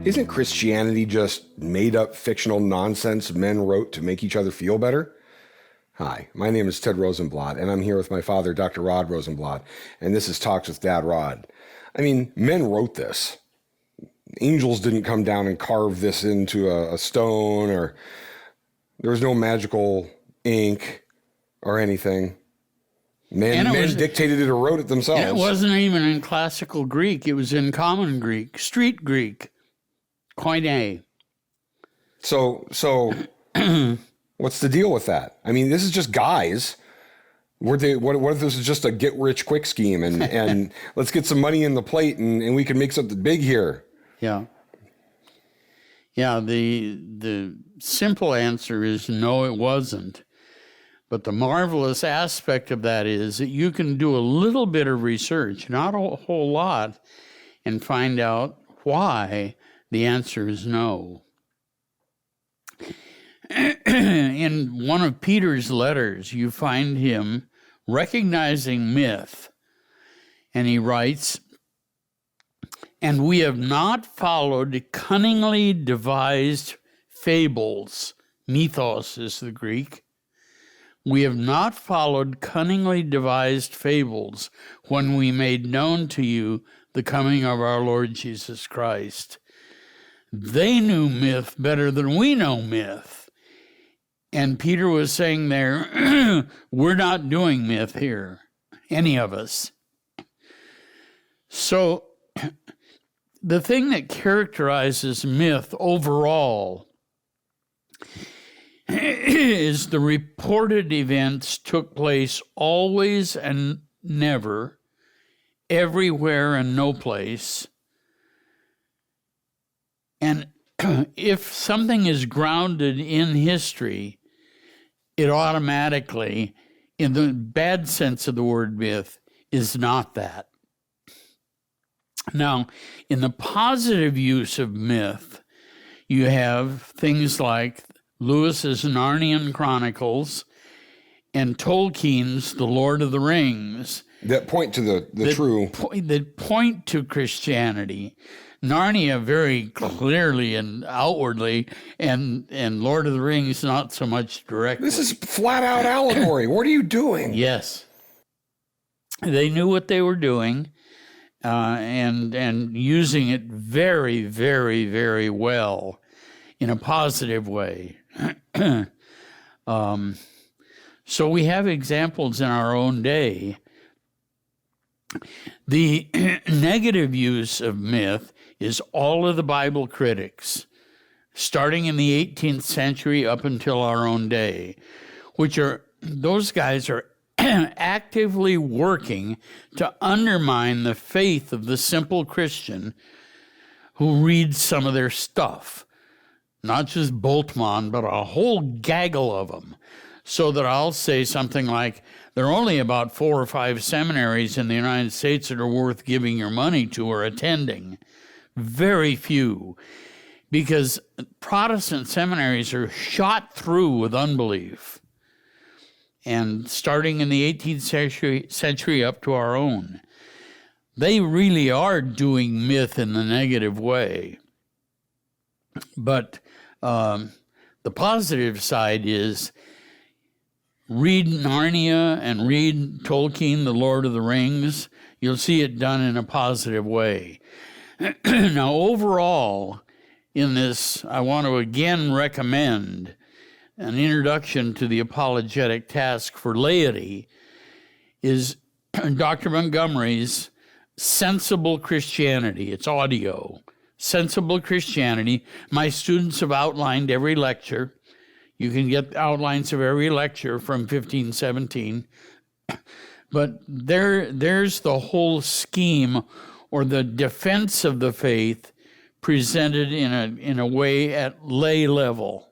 Isn't Christianity just made up fictional nonsense men wrote to make each other feel better? Hi, my name is Ted Rosenblatt, and I'm here with my father, Dr. Rod Rosenblatt, and this is Talks with Dad Rod. I mean, men wrote this. Angels didn't come down and carve this into a stone, or there was no magical ink or anything. Men dictated it or wrote it themselves. And it wasn't even in classical Greek. It was in common Greek, street Greek, koine. So what's the deal with that? I mean, this is just guys. What if this is just a get-rich-quick scheme and let's get some money in the plate and we can make something big here? Yeah. Yeah, the simple answer is no, it wasn't. But the marvelous aspect of that is that you can do a little bit of research, not a whole lot, and find out why the answer is no. In one of Peter's letters, you find him recognizing myth, and he writes, "And we have not followed cunningly devised fables." Mythos is the Greek. "We have not followed cunningly devised fables when we made known to you the coming of our Lord Jesus Christ." They knew myth better than we know myth. And Peter was saying there, we're not doing myth here, any of us. So the thing that characterizes myth overall is the reported events took place always and never, everywhere and no place. And if something is grounded in history, it automatically, in the bad sense of the word myth, is not that. Now, in the positive use of myth, you have things like Lewis's Narnian Chronicles and Tolkien's The Lord of the Rings. That point to the true. That point to Christianity. Narnia very clearly and outwardly, and Lord of the Rings not so much directly. This is flat out allegory. What are you doing? Yes. They knew what they were doing, and using it very, very, very well in a positive way. So we have examples in our own day. The negative use of myth is all of the Bible critics, starting in the 18th century up until our own day, those guys are actively working to undermine the faith of the simple Christian who reads some of their stuff. Not just Boltmann, but a whole gaggle of them. So that I'll say something like, there are only about 4 or 5 seminaries in the United States that are worth giving your money to or attending. Very few. Because Protestant seminaries are shot through with unbelief. And starting in the 18th century up to our own, they really are doing myth in the negative way. But the positive side is read Narnia and read Tolkien, The Lord of the Rings. You'll see it done in a positive way. Now, overall, in this, I want to again recommend an introduction to the apologetic task for laity is Dr. Montgomery's Sensible Christianity. It's audio. Sensible Christianity. My students have outlined every lecture. You can get outlines of every lecture from 1517. But there's the whole scheme or the defense of the faith presented in a way at lay level.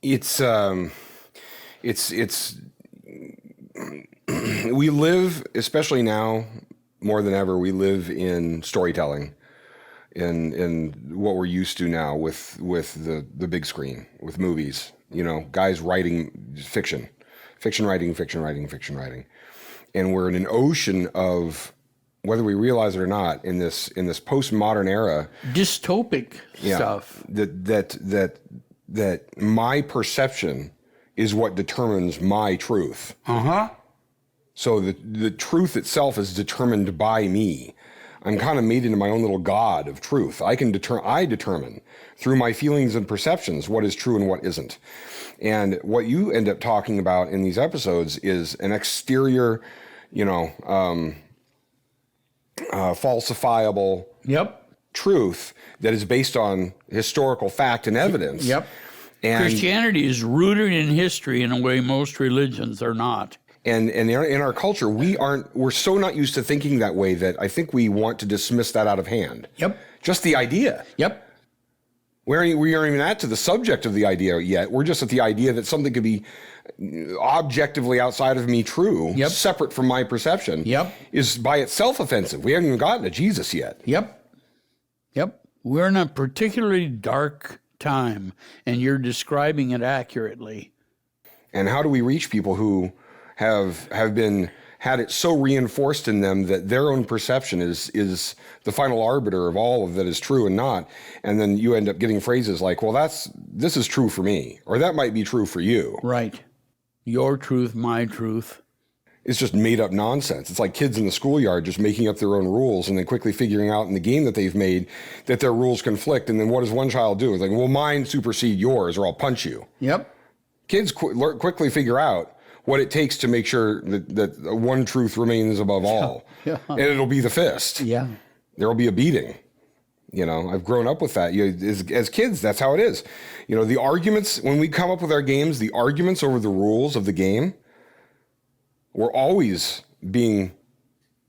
It's we live, especially now more than ever, we live in storytelling, in what we're used to now with the big screen, with movies. You know, guys writing fiction writing, and we're in an ocean of whether we realize it or not, in this postmodern era, Dystopic stuff. that my perception is what determines my truth. So the truth itself is determined by me. I'm kind of made into my own little god of truth. I determine through my feelings and perceptions what is true and what isn't. And what you end up talking about in these episodes is an exterior, falsifiable truth that is based on historical fact and evidence. Yep. And Christianity is rooted in history in a way most religions are not. And in our culture, we're so not used to thinking that way that I think we want to dismiss that out of hand. Yep. Just the idea. Yep. We aren't even at to the subject of the idea yet. We're just at the idea that something could be objectively outside of me true, separate from my perception, is by itself offensive. We haven't even gotten to Jesus yet. Yep. We're in a particularly dark time, and you're describing it accurately. And how do we reach people who have had it so reinforced in them that their own perception is the final arbiter of all of that is true and not? And then you end up getting phrases like, well, this is true for me, or that might be true for you. Right. Your truth, my truth. It's just made up nonsense. It's like kids in the schoolyard just making up their own rules and then quickly figuring out in the game that they've made that their rules conflict. And then what does one child do? It's like, well, mine supersede yours or I'll punch you. Yep. Kids quickly figure out what it takes to make sure that one truth remains above all. And it'll be the fist. Yeah. There'll be a beating. I've grown up with that. As kids, that's how it is. The arguments, when we come up with our games, the arguments over the rules of the game, we're always being,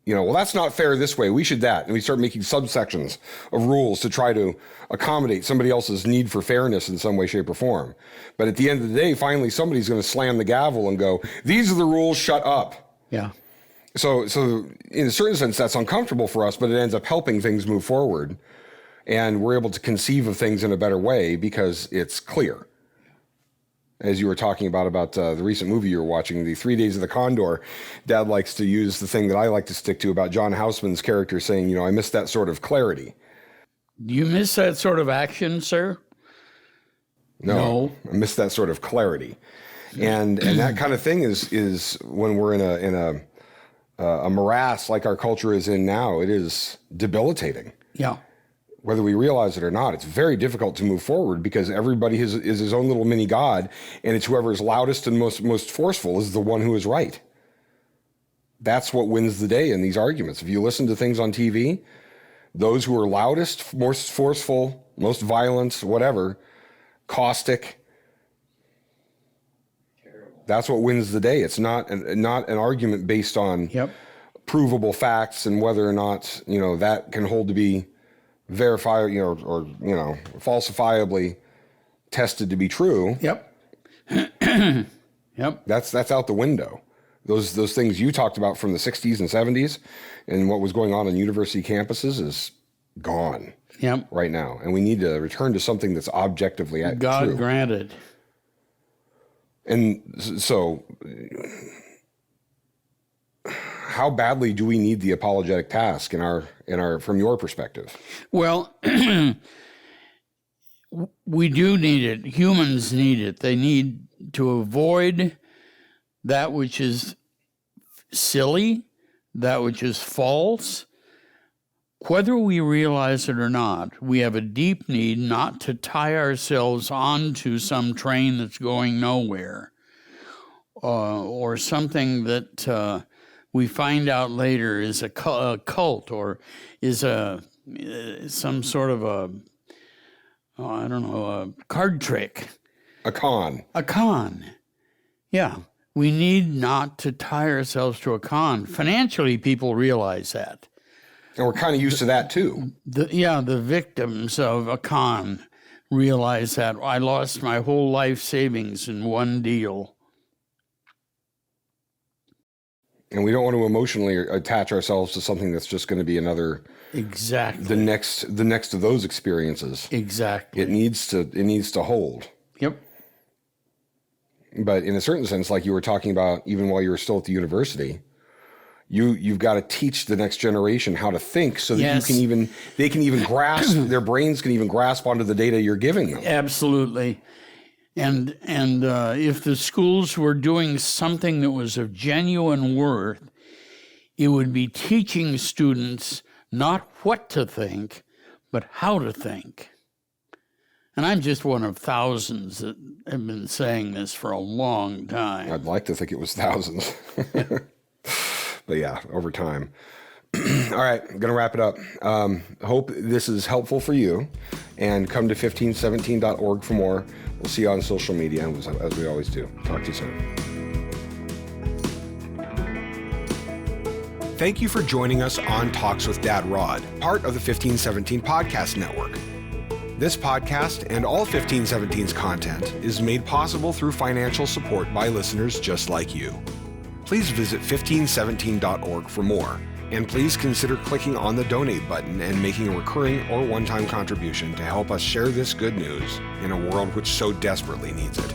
well, that's not fair this way. We should that. And we start making subsections of rules to try to accommodate somebody else's need for fairness in some way, shape, or form. But at the end of the day, finally, somebody's going to slam the gavel and go, these are the rules, shut up. Yeah. So in a certain sense, that's uncomfortable for us, but it ends up helping things move forward. And we're able to conceive of things in a better way because it's clear. As you were talking about the recent movie you were watching, the 3 Days of the Condor, Dad likes to use the thing that I like to stick to about John Houseman's character saying, I miss that sort of clarity. Do you miss that sort of action, sir? No. I miss that sort of clarity. And that kind of thing is when we're in a morass like our culture is in now, it is debilitating. Yeah. Whether we realize it or not, it's very difficult to move forward because everybody is his own little mini God, and it's whoever is loudest and most forceful is the one who is right. That's what wins the day in these arguments. If you listen to things on TV, those who are loudest, most forceful, most violent, whatever, caustic, that's what wins the day. It's not an argument based on provable facts and whether or not that can hold to be verified, or falsifiably tested to be true. Yep. That's out the window. Those things you talked about from the 60s and 70s and what was going on university campuses is gone right now. And we need to return to something that's objectively true. God granted. And so how badly do we need the apologetic task in our from your perspective? Well, we do need it. Humans need it. They need to avoid that which is silly, that which is false. Whether we realize it or not, we have a deep need not to tie ourselves onto some train that's going nowhere, or something that we find out later is a cult or is some sort of a card trick. A con. A con. Yeah. We need not to tie ourselves to a con. Financially, people realize that. And we're kind of used to that too. The victims of a con realize that. I lost my whole life savings in one deal. And we don't want to emotionally attach ourselves to something that's just going to be another. Exactly. The next of those experiences. Exactly. It needs to hold. Yep. But in a certain sense, like you were talking about, even while you were still at the university, You've got to teach the next generation how to think so that Yes. they can even grasp, their brains can even grasp onto the data you're giving them. Absolutely. And if the schools were doing something that was of genuine worth, it would be teaching students not what to think, but how to think. And I'm just one of thousands that have been saying this for a long time. I'd like to think it was thousands. But yeah, over time. All right, I'm going to wrap it up. Hope this is helpful for you. And come to 1517.org for more. We'll see you on social media, as we always do. Talk to you soon. Thank you for joining us on Talks with Dad Rod, part of the 1517 Podcast Network. This podcast and all 1517's content is made possible through financial support by listeners just like you. Please visit 1517.org for more, and please consider clicking on the donate button and making a recurring or one-time contribution to help us share this good news in a world which so desperately needs it.